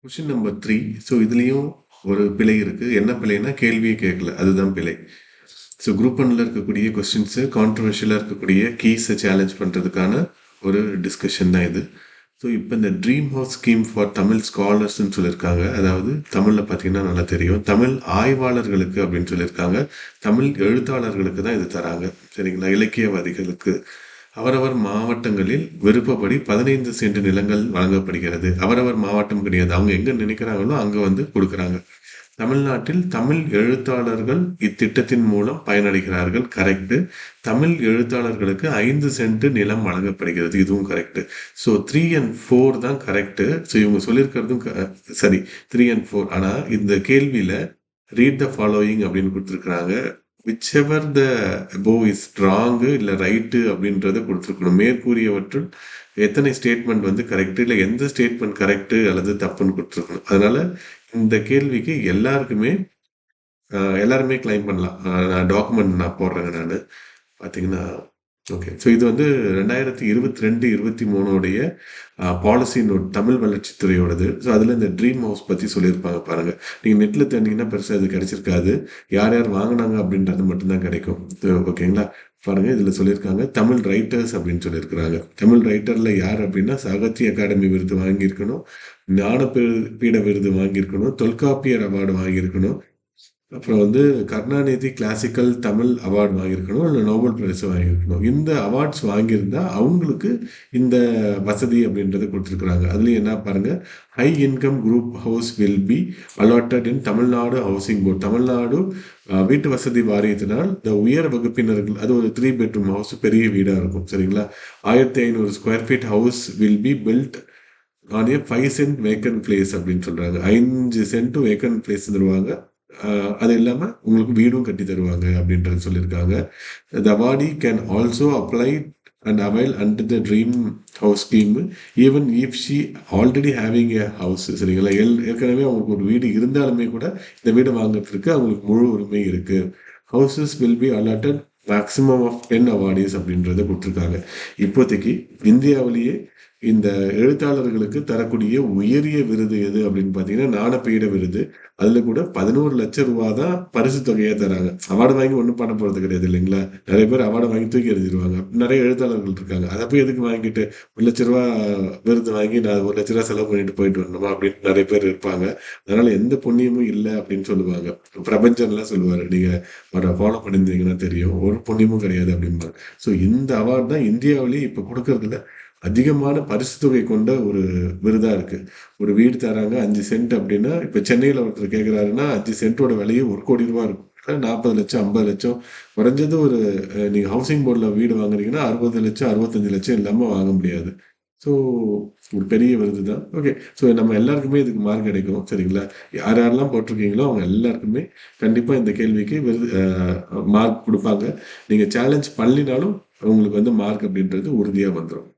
Question number 3. So இதுலேயும் ஒரு பிழை இருக்கு. என்ன பிழைனா கேள்வியே கேட்கல, அதுதான் பிழை. ஸோ குரூப் ஒன்ல இருக்கக்கூடிய கொஸ்டின்ஸு கான்ட்ரவர்ஷியலாக இருக்கக்கூடிய கீஸை சேலஞ்ச் பண்ணுறதுக்கான ஒரு டிஸ்கஷன் தான் இது. ஸோ இப்போ இந்த dream house scheme for Tamil ஸ்காலர்ஸ்ன்னு சொல்லியிருக்காங்க. அதாவது தமிழில் பார்த்தீங்கன்னா நல்லா தெரியும், தமிழ் ஆய்வாளர்களுக்கு அப்படின்னு சொல்லியிருக்காங்க. தமிழ் எழுத்தாளர்களுக்கு தான் இது தராங்க, சரிங்களா? இலக்கியவாதிகளுக்கு அவரவர் மாவட்டங்களில் விருப்பப்படி 15 சென்ட் நிலங்கள் வழங்கப்படுகிறது. அவரவர் மாவட்டம் கிடையாது, அவங்க எங்க நினைக்கிறாங்களோ அங்க வந்து கொடுக்குறாங்க. தமிழ்நாட்டில் தமிழ் எழுத்தாளர்கள் இத்திட்டத்தின் மூலம் பயனடைகிறார்கள், கரெக்ட். தமிழ் எழுத்தாளர்களுக்கு 5 சென்ட் நிலம் வழங்கப்படுகிறது, இதுவும் கரெக்ட். ஸோ 3 and 4 தான் கரெக்ட். ஸோ இவங்க சொல்லியிருக்கிறதும் சரி, 3 and 4. ஆனா இந்த கேள்வியில ரீட் த ஃபாலோயிங் அப்படின்னு கொடுத்துருக்குறாங்க. Whichever the above is wrong இல்லை ரைட்டு அப்படின்றத கொடுத்துருக்கணும். மேற்கூறியவற்றுள் எத்தனை ஸ்டேட்மெண்ட் வந்து கரெக்டு, இல்லை எந்த ஸ்டேட்மெண்ட் கரெக்டு அல்லது தப்புன்னு கொடுத்துருக்கணும். அதனால இந்த கேள்விக்கு எல்லாருமே கிளைம் பண்ணலாம். நான் டாக்குமெண்ட் நான் போடுறேங்க நான் பார்த்தீங்கன்னா. ஓகே, ஸோ இது வந்து 2022-23 பாலிசி நோட் தமிழ் வளர்ச்சித்துறையோடது. ஸோ அதில் இந்த ட்ரீம் ஹவுஸ் பற்றி சொல்லியிருப்பாங்க பாருங்கள். நீங்கள் நெட்டில் தேடிங்கன்னா பெருசாக இது கிடைச்சிருக்காது. யார் யார் வாங்கினாங்க அப்படின்றது மட்டும்தான் கிடைக்கும். ஓகேங்களா? பாருங்கள், இதில் சொல்லியிருக்காங்க தமிழ் ரைட்டர்ஸ் அப்படின்னு சொல்லியிருக்கிறாங்க. தமிழ் ரைட்டரில் யார் அப்படின்னா சாகித்ய அகாடமி விருது வாங்கியிருக்கணும், ஞானபீட விருது வாங்கியிருக்கணும், தொல்காப்பியர் அவார்டு வாங்கியிருக்கணும், அப்புறம் வந்து கருணாநிதி கிளாசிக்கல் தமிழ் அவார்டு வாங்கியிருக்கணும், இல்லை நோபல் பிரைஸ் வாங்கியிருக்கணும். இந்த அவார்ட்ஸ் வாங்கியிருந்தா அவங்களுக்கு இந்த வசதி அப்படின்றத கொடுத்துருக்குறாங்க. அதுலேயும் என்ன பாருங்க, high income group house will be allotted in Tamil Nadu housing board. Tamil Nadu வீட்டு வசதி வாரியத்தினால் இந்த உயர் வகுப்பினர்கள், அது ஒரு 3 bedroom ஹவுஸ், பெரிய வீடாக இருக்கும், சரிங்களா? 1500 square feet house will be built on a 5 cent vacant place அப்படின்னு சொல்றாங்க. 5 சென்ட் வேக்கன்ட் பிளேஸ் தருவாங்க. அது இல்லாமல் உங்களுக்கு வீடும் கட்டி தருவாங்க அப்படின்றது சொல்லியிருக்காங்க. The awardee can also apply and avail under the dream house scheme even if she already having a house. சரிங்களா? ஏற்கனவே அவங்களுக்கு ஒரு வீடு இருந்தாலுமே கூட இந்த வீடு வாங்குறதுக்கு அவங்களுக்கு முழு உரிமை இருக்கு. Houses will be allotted maximum of 10 awardees அப்படின்றத கொடுத்துருக்காங்க. இப்போதைக்கு இந்தியாவிலேயே இந்த எழுத்தாளர்களுக்கு தரக்கூடிய உயரிய விருது எது அப்படின்னு பார்த்தீங்கன்னா ஞானபீட விருது. அதில் கூட 11 லட்சம் ரூபா தான் பரிசு தொகையாக தராங்க. அவார்டு வாங்கி ஒன்றும் பண்ண போகிறது கிடையாது, இல்லைங்களா? நிறைய பேர் அவார்டை வாங்கி தூக்கி எறிஞ்சிருவாங்க. நிறைய எழுத்தாளர்கள் இருக்காங்க. அதை போய் எதுக்கு வாங்கிட்டு 1 லட்ச ரூபா விருது வாங்கி நான் 1 லட்ச ரூபா செலவு பண்ணிட்டு போயிட்டு வரணுமா அப்படின்னு நிறைய பேர் இருப்பாங்க. அதனால எந்த புண்ணியமும் இல்லை அப்படின்னு சொல்லுவாங்க. பிரபஞ்சன்லாம் சொல்லுவார், நீங்கள் அவரை ஃபாலோ பண்ணியிருந்தீங்கன்னா தெரியும், ஒரு புண்ணியமும் கிடையாது அப்படிம்பாங்க. ஸோ இந்த அவார்டு தான் இந்தியாவிலேயே இப்போ கொடுக்கறதுல அதிகமான பரிசு தொகை கொண்ட ஒரு விருதா இருக்கு. ஒரு வீடு தராங்க 5 சென்ட் அப்படின்னா, இப்ப சென்னையில ஒருத்தர் கேட்கிறாருன்னா 5 சென்ட்டோட விலையே 1 கோடி ரூபாய் இருக்கும். 40 லட்சம் 50 லட்சம் குறைஞ்சது. ஒரு நீங்க ஹவுசிங் போர்டில் வீடு வாங்குறீங்கன்னா 60 லட்சம் 65 லட்சம் இல்லாம வாங்க முடியாது. ஸோ ஒரு பெரிய விருது தான். ஓகே, ஸோ நம்ம எல்லாருக்குமே இதுக்கு மார்க் கிடைக்கும், சரிங்களா? யார் யாரெல்லாம் போட்டிருக்கீங்களோ அவங்க எல்லாருக்குமே கண்டிப்பா இந்த கேள்விக்கு விருது மார்க் கொடுப்பாங்க. நீங்க சேலஞ்ச் பண்ணினாலும் உங்களுக்கு வந்து மார்க் அப்படின்றது உறுதியா வந்துடும்.